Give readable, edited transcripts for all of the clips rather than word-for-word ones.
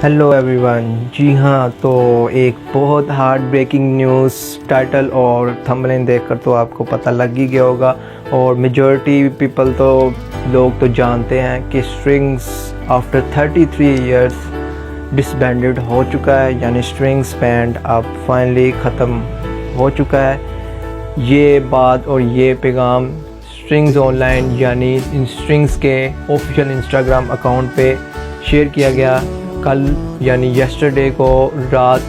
Hello everyone. जी हाँ, तो एक बहुत हार्ट ब्रेकिंग न्यूज़ टाइटल और थंबनेल देखकर तो आपको पता लग ही गया होगा, और मेजॉरिटी पीपल तो लोग तो जानते हैं कि स्ट्रिंग्स आफ्टर 33 इयर्स डिसबैंडेड हो चुका है, यानी स्ट्रिंग्स बैंड अब फाइनली ख़त्म हो चुका है। ये बात और ये पैगाम स्ट्रिंग्स ऑनलाइन यानी इन स्ट्रिंग्स के ऑफिशियल इंस्टाग्राम अकाउंट पे शेयर किया गया कल यानी यस्टरडे को रात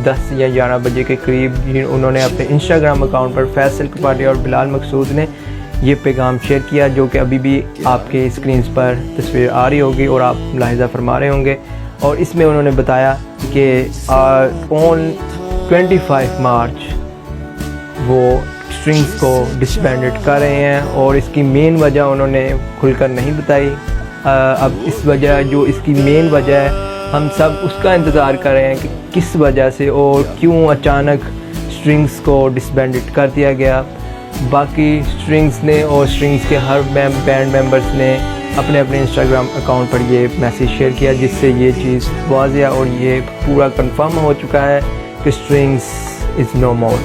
10 या 11 बजे के करीब। उन्होंने अपने इंस्टाग्राम अकाउंट पर फैसल कपाडिया और बिलाल मकसूद ने ये पैगाम शेयर किया, जो कि अभी भी आपके स्क्रीन पर तस्वीर आ रही होगी और आप मुलाहिज़ा फरमा रहे होंगे। और इसमें उन्होंने बताया कि ऑन 25 मार्च वो स्ट्रिंग्स को डिसबैंडेड कर रहे हैं, और इसकी मेन वजह उन्होंने खुलकर नहीं बताई। अब इस वजह जो इसकी मेन वजह है, हम सब उसका इंतज़ार कर रहे हैं कि किस वजह से और क्यों अचानक स्ट्रिंग्स को डिसबैंडेड कर दिया गया। बाकी स्ट्रिंग्स ने और स्ट्रिंग्स के हर बैंड मेंबर्स ने अपने अपने इंस्टाग्राम अकाउंट पर ये मैसेज शेयर किया, जिससे ये चीज़ वाज़िया और ये पूरा कंफर्म हो चुका है कि स्ट्रिंग्स इज़ नो मोर।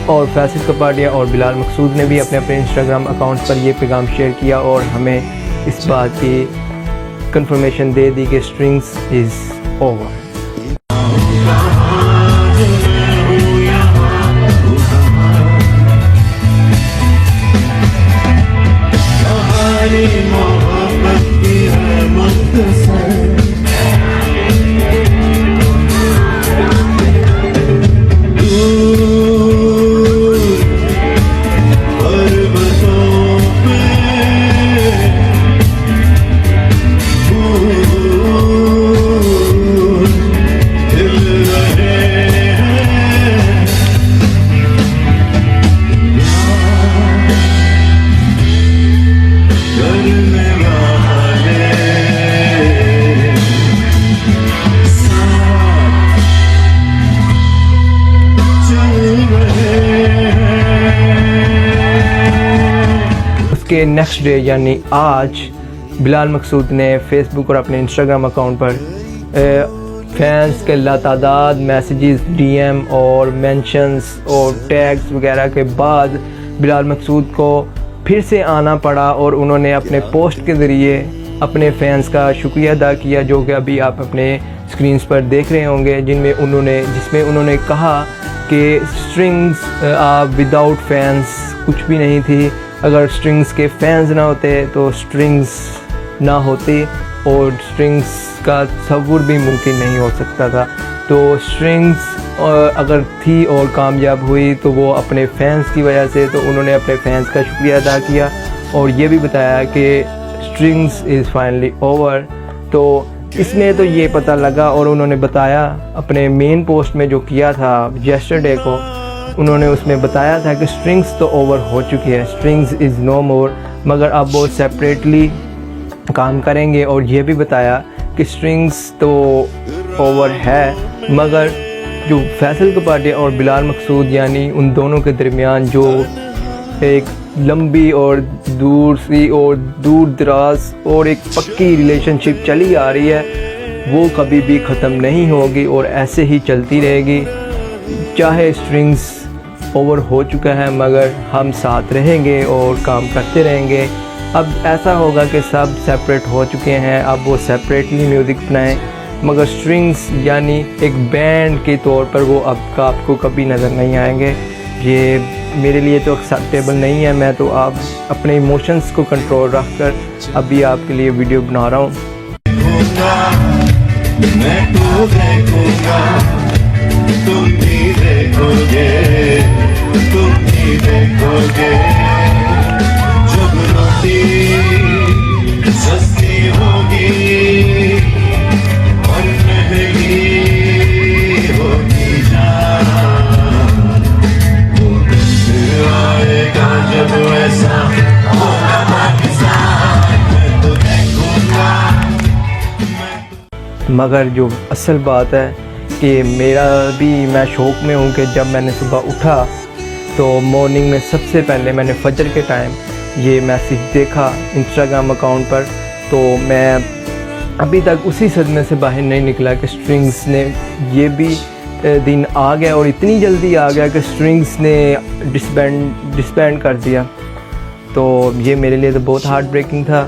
और फैसल कपाडिया और बिलाल मकसूद ने भी अपने अपने इंस्टाग्राम अकाउंट पर ये पैगाम शेयर किया और हमें इस बात की कंफर्मेशन दे दी कि स्ट्रिंग्स इज़ ओवर। के नेक्स्ट डे यानी आज बिलाल मकसूद ने फेसबुक और अपने इंस्टाग्राम अकाउंट पर फैंस के लातादाद मैसेजेस, डीएम और मेंशंस और टैग्स वगैरह के बाद बिलाल मकसूद को फिर से आना पड़ा, और उन्होंने अपने पोस्ट के ज़रिए अपने फैंस का शुक्रिया अदा किया, जो कि अभी आप अपने स्क्रीन्स पर देख रहे होंगे, जिसमें उन्होंने कहा कि स्ट्रिंग्स विदाउट फैंस कुछ भी नहीं थी। अगर स्ट्रिंग्स के फैंस ना होते तो स्ट्रिंग्स ना होती, और स्ट्रिंग्स का तसव्वुर भी मुमकिन नहीं हो सकता था। तो स्ट्रिंग्स अगर थी और कामयाब हुई तो वो अपने फैंस की वजह से, तो उन्होंने अपने फैंस का शुक्रिया अदा किया और ये भी बताया कि स्ट्रिंग्स इज़ फाइनली ओवर। तो इसमें तो ये पता लगा, और उन्होंने बताया अपने मेन पोस्ट में जो किया था यस्टरडे को, उन्होंने उसमें बताया था कि स्ट्रिंग्स तो ओवर हो चुकी है, स्ट्रिंग्स इज़ नो मोर, मगर अब वो सेपरेटली काम करेंगे। और ये भी बताया कि स्ट्रिंग्स तो ओवर है, मगर जो फैसल कपाडिया और बिलाल मकसूद यानी उन दोनों के दरमियान जो एक लंबी और दूर दराज और एक पक्की रिलेशनशिप चली आ रही है, वो कभी भी ख़त्म नहीं होगी और ऐसे ही चलती रहेगी। चाहे स्ट्रिंग्स ओवर हो चुका है, मगर हम साथ रहेंगे और काम करते रहेंगे। अब ऐसा होगा कि सब सेपरेट हो चुके हैं, अब वो सेपरेटली म्यूज़िक बनाएं, मगर स्ट्रिंग्स यानी एक बैंड के तौर पर वो अब आपको कभी नज़र नहीं आएंगे। ये मेरे लिए तो एक्सेप्टेबल नहीं है। मैं तो आप अपने इमोशंस को कंट्रोल रख कर अभी आपके लिए वीडियो बना रहा हूँ। तुम भी देखोगे जब रोटी सस्ती होगी और महंगी होगी जान, वो दिन आएगा जब ऐसा होगा बाकी साथ मैं तो देखूंगा। मगर जो असल बात है कि मैं शौक़ में हूँ कि जब मैंने सुबह उठा तो मॉर्निंग में सबसे पहले मैंने फजर के टाइम ये मैसेज देखा इंस्टाग्राम अकाउंट पर, तो मैं अभी तक उसी सदमे से बाहर नहीं निकला कि स्ट्रिंग्स ने ये भी दिन आ गया और इतनी जल्दी आ गया कि स्ट्रिंग्स ने डिसबैंड कर दिया। तो ये मेरे लिए तो बहुत हार्ट ब्रेकिंग था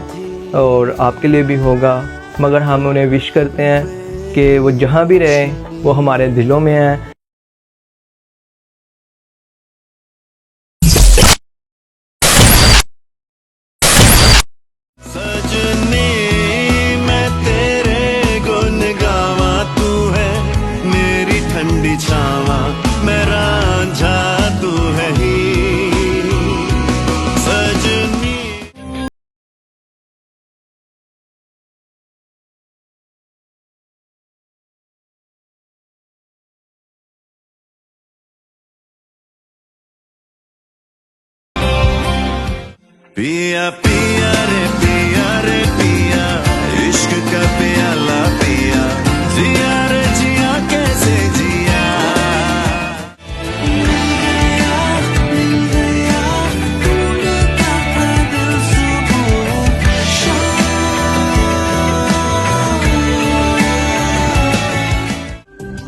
और आपके लिए भी होगा, मगर हम उन्हें विश करते हैं कि वो जहाँ भी रहें वो हमारे दिलों में हैं। सजनी मैं तेरे गुन गावा, तू है मेरी ठंडी छावा, मैं रांझा तू है हीर। सजनी पिया पिया रे पिया रे पिया, इश्क का प्याला पिया, जिया रे जिया कैसे जिया।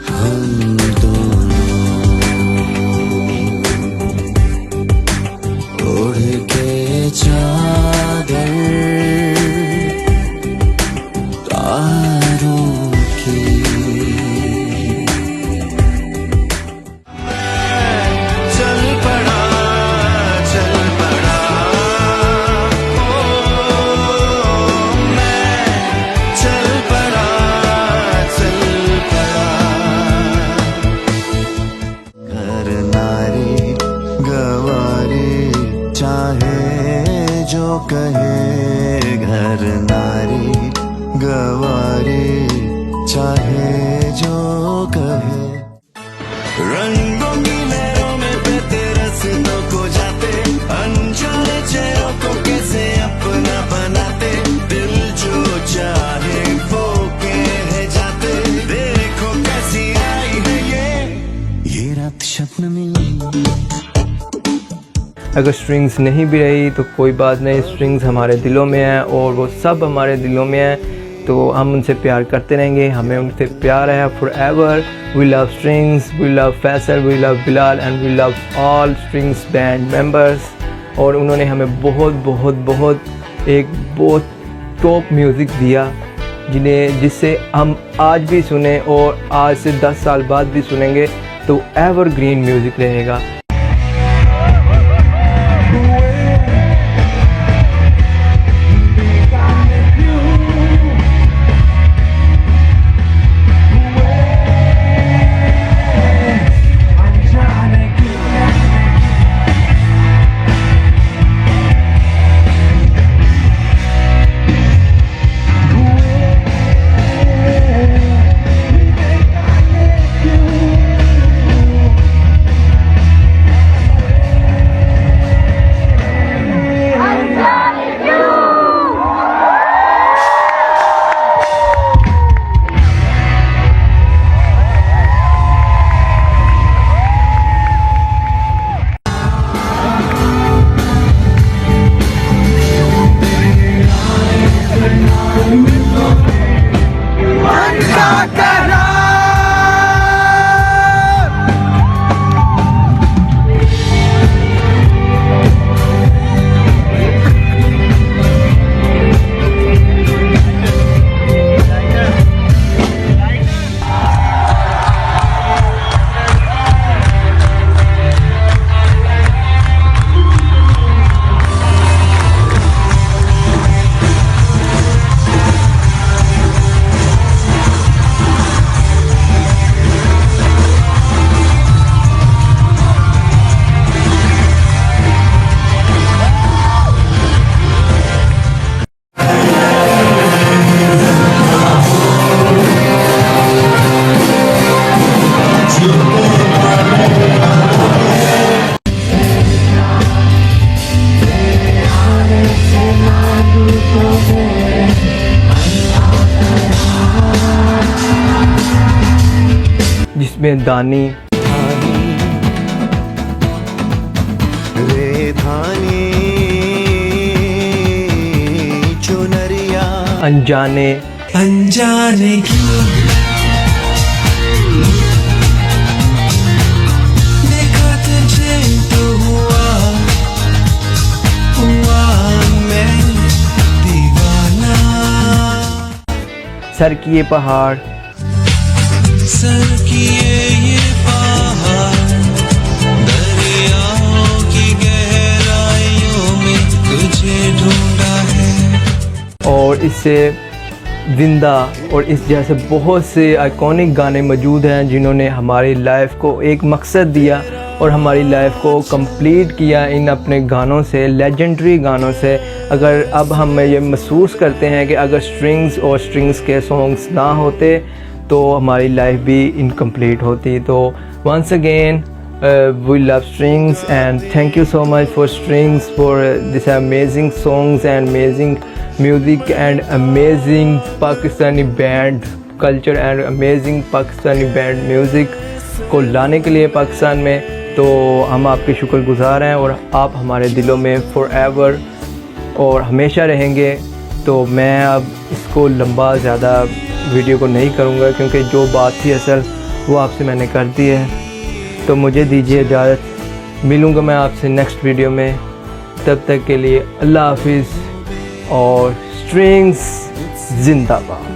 हम दोनों ओढ़ के चादर तारों की, चल पड़ा ओ मैं चल पड़ा घर नारी गवारी चाहे जो कहे, घर नारी गवारी चाहे जो कहे। रंगों की लहरों में बहते रस्तों को जाते, अनजाने चेहरों को कैसे अपना बनाते, दिल जो चाहे वो कह जाते। देखो कैसी आई है ये रात शब्द मिली। अगर स्ट्रिंग्स नहीं भी रही तो कोई बात नहीं, स्ट्रिंग्स हमारे दिलों में हैं और वो सब हमारे दिलों में हैं, तो हम उनसे प्यार करते रहेंगे, हमें उनसे प्यार है forever. We love strings, we love Faisal, we love Bilal and we love all strings band members. और उन्होंने हमें बहुत बहुत बहुत एक बहुत टॉप म्यूज़िक दिया जिससे हम आज भी सुने और आज से 10 साल बाद भी सुनेंगे तो एवरग्रीन म्यूज़िक रहेगा। जिसमें दानी रे धानी चुनरिया अनजाने अनजाने क्यों देखा तुझे तो हुआ मैं दीवाना। सर की ये पहाड़, सर किए ये पहाड़, दरियाओं की गहराइयों में तुझे ढूंढा है। और इससे जिंदा और इस जैसे बहुत से आइकॉनिक गाने मौजूद हैं जिन्होंने हमारी लाइफ को एक मकसद दिया और हमारी लाइफ को कंप्लीट किया इन अपने गानों से, लेजेंडरी गानों से। अगर अब हम ये महसूस करते हैं कि अगर स्ट्रिंग्स के सॉन्ग्स ना होते तो हमारी लाइफ भी इनकम्प्लीट होती। तो once again we love strings and thank you so much for strings for this amazing songs and amazing music and amazing Pakistani band culture and amazing Pakistani band music को लाने के लिए पाकिस्तान में। तो हम आपके शुक्रगुजार हैं और आप हमारे दिलों में forever और हमेशा रहेंगे। तो मैं अब इसको लंबा ज़्यादा वीडियो को नहीं करूँगा क्योंकि जो बात थी असल वो आपसे मैंने कर दी है। तो मुझे दीजिए इजाज़त, मिलूँगा मैं आपसे नेक्स्ट वीडियो में। तब तक के लिए अल्लाह हाफिज़ और स्ट्रिंग्स जिंदाबाद।